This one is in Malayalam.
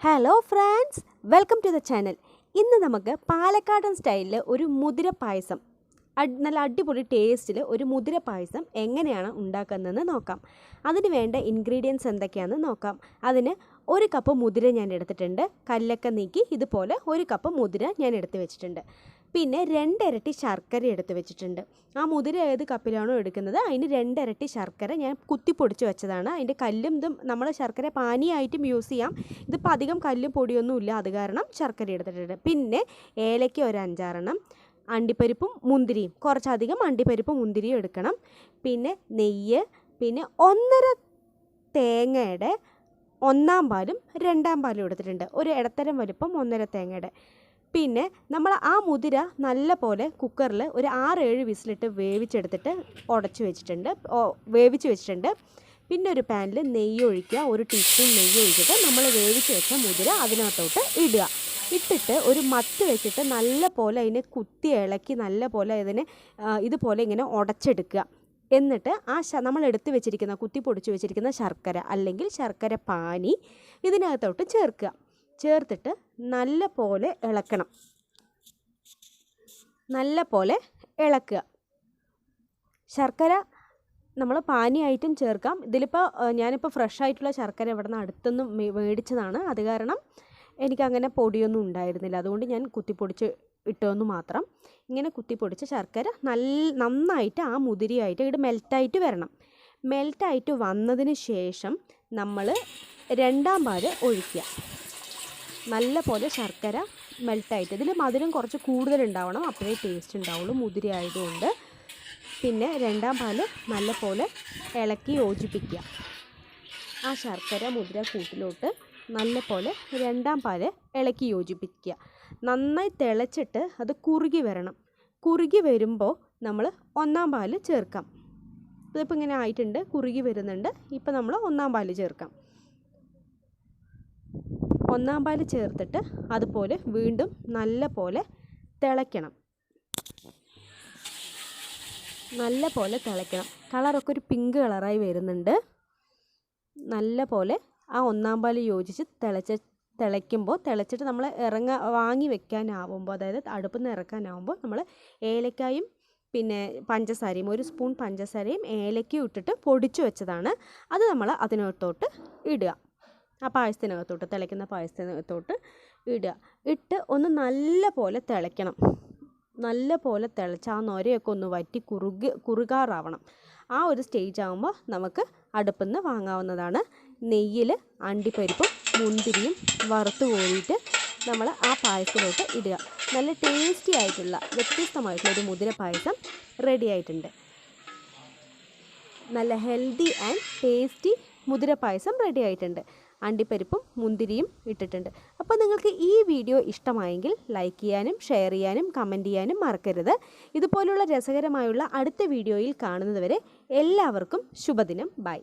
Hello friends, welcome to the channel. ഇന്ന് നമുക്ക് പാലക്കാടൻ സ്റ്റൈലിൽ ഒരു മുതിര പായസം, നല്ല അടിപൊളി ടേസ്റ്റിൽ ഒരു മുതിര പായസം എങ്ങനെയാണ് ഉണ്ടാക്കുന്നതെന്ന് നോക്കാം. അതിന് വേണ്ട ഇൻഗ്രീഡിയൻസ് എന്തൊക്കെയാണെന്ന് നോക്കാം. അതിന് 1 കപ്പ് മുതിര ഞാൻ എടുത്തിട്ടുണ്ട്. കല്ലൊക്കെ നീക്കി ഇതുപോലെ 1 കപ്പ് മുതിര ഞാൻ എടുത്ത് വെച്ചിട്ടുണ്ട്. പിന്നെ 2 ഇരട്ടി ശർക്കര എടുത്ത് വെച്ചിട്ടുണ്ട്. ആ മുതിര ഏത് കപ്പിലാണോ എടുക്കുന്നത് അതിന് 2 ഇരട്ടി ശർക്കര ഞാൻ കുത്തിപ്പൊടിച്ച് വെച്ചതാണ്. അതിൻ്റെ കല്ലും ഇതും നമ്മൾ ശർക്കര പാനിയായിട്ടും യൂസ് ചെയ്യാം. ഇതിപ്പോൾ അധികം കല്ലും പൊടിയൊന്നും ഇല്ല, അത് കാരണം ശർക്കര എടുത്തിട്ടുണ്ട്. പിന്നെ ഏലയ്ക്ക ഒരു 5-6 എണ്ണം, അണ്ടിപ്പരിപ്പും മുന്തിരിയും, കുറച്ചധികം അണ്ടിപ്പരിപ്പും മുന്തിരിയും എടുക്കണം. പിന്നെ നെയ്യ്, പിന്നെ 1.5 തേങ്ങയുടെ 1-ാം പാലും 2-ാം പാലും എടുത്തിട്ടുണ്ട്. ഒരു ഇടത്തരം വലുപ്പം 1.5 തേങ്ങയുടെ. പിന്നെ നമ്മൾ ആ മുതിര നല്ല പോലെ കുക്കറിൽ ഒരു 6-7 വിസിലിട്ട് വേവിച്ചെടുത്തിട്ട് വേവിച്ച് വെച്ചിട്ടുണ്ട്. പിന്നെ ഒരു പാനിൽ നെയ്യ് ഒഴിക്കുക, 1 ടീസ്പൂൺ നെയ്യ് ഒഴിച്ചിട്ട് നമ്മൾ വേവിച്ച് വെച്ച മുതിര അതിനകത്തോട്ട് ഇടുക. ഇട്ടിട്ട് ഒരു മത്ത് വെച്ചിട്ട് നല്ല പോലെ അതിനെ കുത്തി ഇളക്കി നല്ല പോലെ അതിനെ ഇതുപോലെ ഇങ്ങനെ ഉടച്ചെടുക്കുക. എന്നിട്ട് ആ നമ്മൾ എടുത്ത് വെച്ചിരിക്കുന്ന കുത്തി പൊടിച്ച് വെച്ചിരിക്കുന്ന ശർക്കര അല്ലെങ്കിൽ ശർക്കര പാനി ഇതിനകത്തോട്ട് ചേർത്തിട്ട് നല്ല പോലെ ഇളക്കണം. നല്ല പോലെ ഇളക്കുക. ശർക്കര നമ്മൾ പാനിയായിട്ടും ചേർക്കാം. ഇതിലിപ്പോൾ ഞാനിപ്പോൾ ഫ്രഷ് ആയിട്ടുള്ള ശർക്കര ഇവിടെ നിന്ന് അടുത്തൊന്നും മേടിച്ചതാണ്. അത് കാരണം എനിക്കങ്ങനെ പൊടിയൊന്നും ഉണ്ടായിരുന്നില്ല, അതുകൊണ്ട് ഞാൻ കുത്തിപ്പൊടിച്ച് ഇട്ടതെന്ന് മാത്രം. ഇങ്ങനെ കുത്തിപ്പൊടിച്ച് ശർക്കര നന്നായിട്ട് ആ മുതിരിയായിട്ട് ഇവിടെ മെൽറ്റായിട്ട് വരണം. മെൽറ്റായിട്ട് വന്നതിന് ശേഷം നമ്മൾ 2-ാം പാല് ഒഴിക്കുക. നല്ല പോലെ ശർക്കര മെൽറ്റായിട്ട്, ഇതിൽ മധുരം കുറച്ച് കൂടുതലുണ്ടാവണം, അപ്പോഴേ ടേസ്റ്റ് ഉണ്ടാവുള്ളൂ മുതിരി ആയതുകൊണ്ട്. പിന്നെ 2-ാം പാല് നല്ല പോലെ ഇളക്കി യോജിപ്പിക്കുക. ആ ശർക്കര മുതിര കൂട്ടിലോട്ട് നല്ല പോലെ 2-ാം പാല് ഇളക്കി യോജിപ്പിക്കുക. നന്നായി തിളച്ചിട്ട് അത് കുറുകി വരണം. കുറുകി വരുമ്പോൾ നമ്മൾ 1-ാം പാല് ചേർക്കാം. ഇതിപ്പോൾ ഇങ്ങനെ ആയിട്ടുണ്ട്, കുറുകി വരുന്നുണ്ട്. ഇപ്പോൾ നമ്മൾ 1-ാം പാല് ചേർക്കാം. 1-ാം പാല് ചേർത്തിട്ട് അതുപോലെ വീണ്ടും നല്ല പോലെ തിളയ്ക്കണം. നല്ല പോലെ തിളയ്ക്കണം. കളറൊക്കെ ഒരു പിങ്ക് കളറായി വരുന്നുണ്ട്. നല്ല പോലെ ആ 1-ാം പാല് യോജിച്ച് തിളച്ചിട്ട് നമ്മൾ വാങ്ങി വെക്കാനാവുമ്പോൾ, അതായത് അടുപ്പിൽ നിന്ന് ഇറക്കാനാവുമ്പോൾ നമ്മൾ ഏലക്കായും പിന്നെ പഞ്ചസാരയും 1 സ്പൂൺ പഞ്ചസാരയും ഏലക്കയും ഇട്ടിട്ട് പൊടിച്ചു വെച്ചതാണ്, അത് നമ്മൾ അതിനകത്തോട്ട് ഇടുക. ആ പായസത്തിനകത്തോട്ട്, തിളയ്ക്കുന്ന പായസത്തിനകത്തോട്ട് ഇടുക. ഇട്ട് ഒന്ന് നല്ല പോലെ തിളയ്ക്കണം. നല്ല പോലെ തിളച്ച് ആ നൊരയൊക്കെ ഒന്ന് വറ്റി കുറുകാറാവണം. ആ ഒരു സ്റ്റേജ് ആകുമ്പോൾ നമുക്ക് അടുപ്പിൽ നിന്ന് വാങ്ങാവുന്നതാണ്. നെയ്യിൽ അണ്ടിപ്പരിപ്പും മുന്തിരിയും വറുത്ത് കോരിയിട്ട് നമ്മൾ ആ പായസത്തിലോട്ട് ഇടുക. നല്ല ടേസ്റ്റി ആയിട്ടുള്ള വ്യത്യസ്തമായിട്ടുള്ള ഒരു മുതിര പായസം റെഡി ആയിട്ടുണ്ട്. നല്ല ഹെൽത്തി ആൻഡ് ടേസ്റ്റി മുതിര പായസം റെഡി ആയിട്ടുണ്ട്. അണ്ടിപ്പരിപ്പും മുന്തിരിയും ഇട്ടിട്ടുണ്ട്. അപ്പോൾ നിങ്ങൾക്ക് ഈ വീഡിയോ ഇഷ്ടമായെങ്കിൽ ലൈക്ക് ചെയ്യാനും ഷെയർ ചെയ്യാനും കമൻറ്റ് ചെയ്യാനും മറക്കരുത്. ഇതുപോലുള്ള രസകരമായുള്ള അടുത്ത വീഡിയോയിൽ കാണുന്നതുവരെ എല്ലാവർക്കും ശുഭദിനം. ബൈ.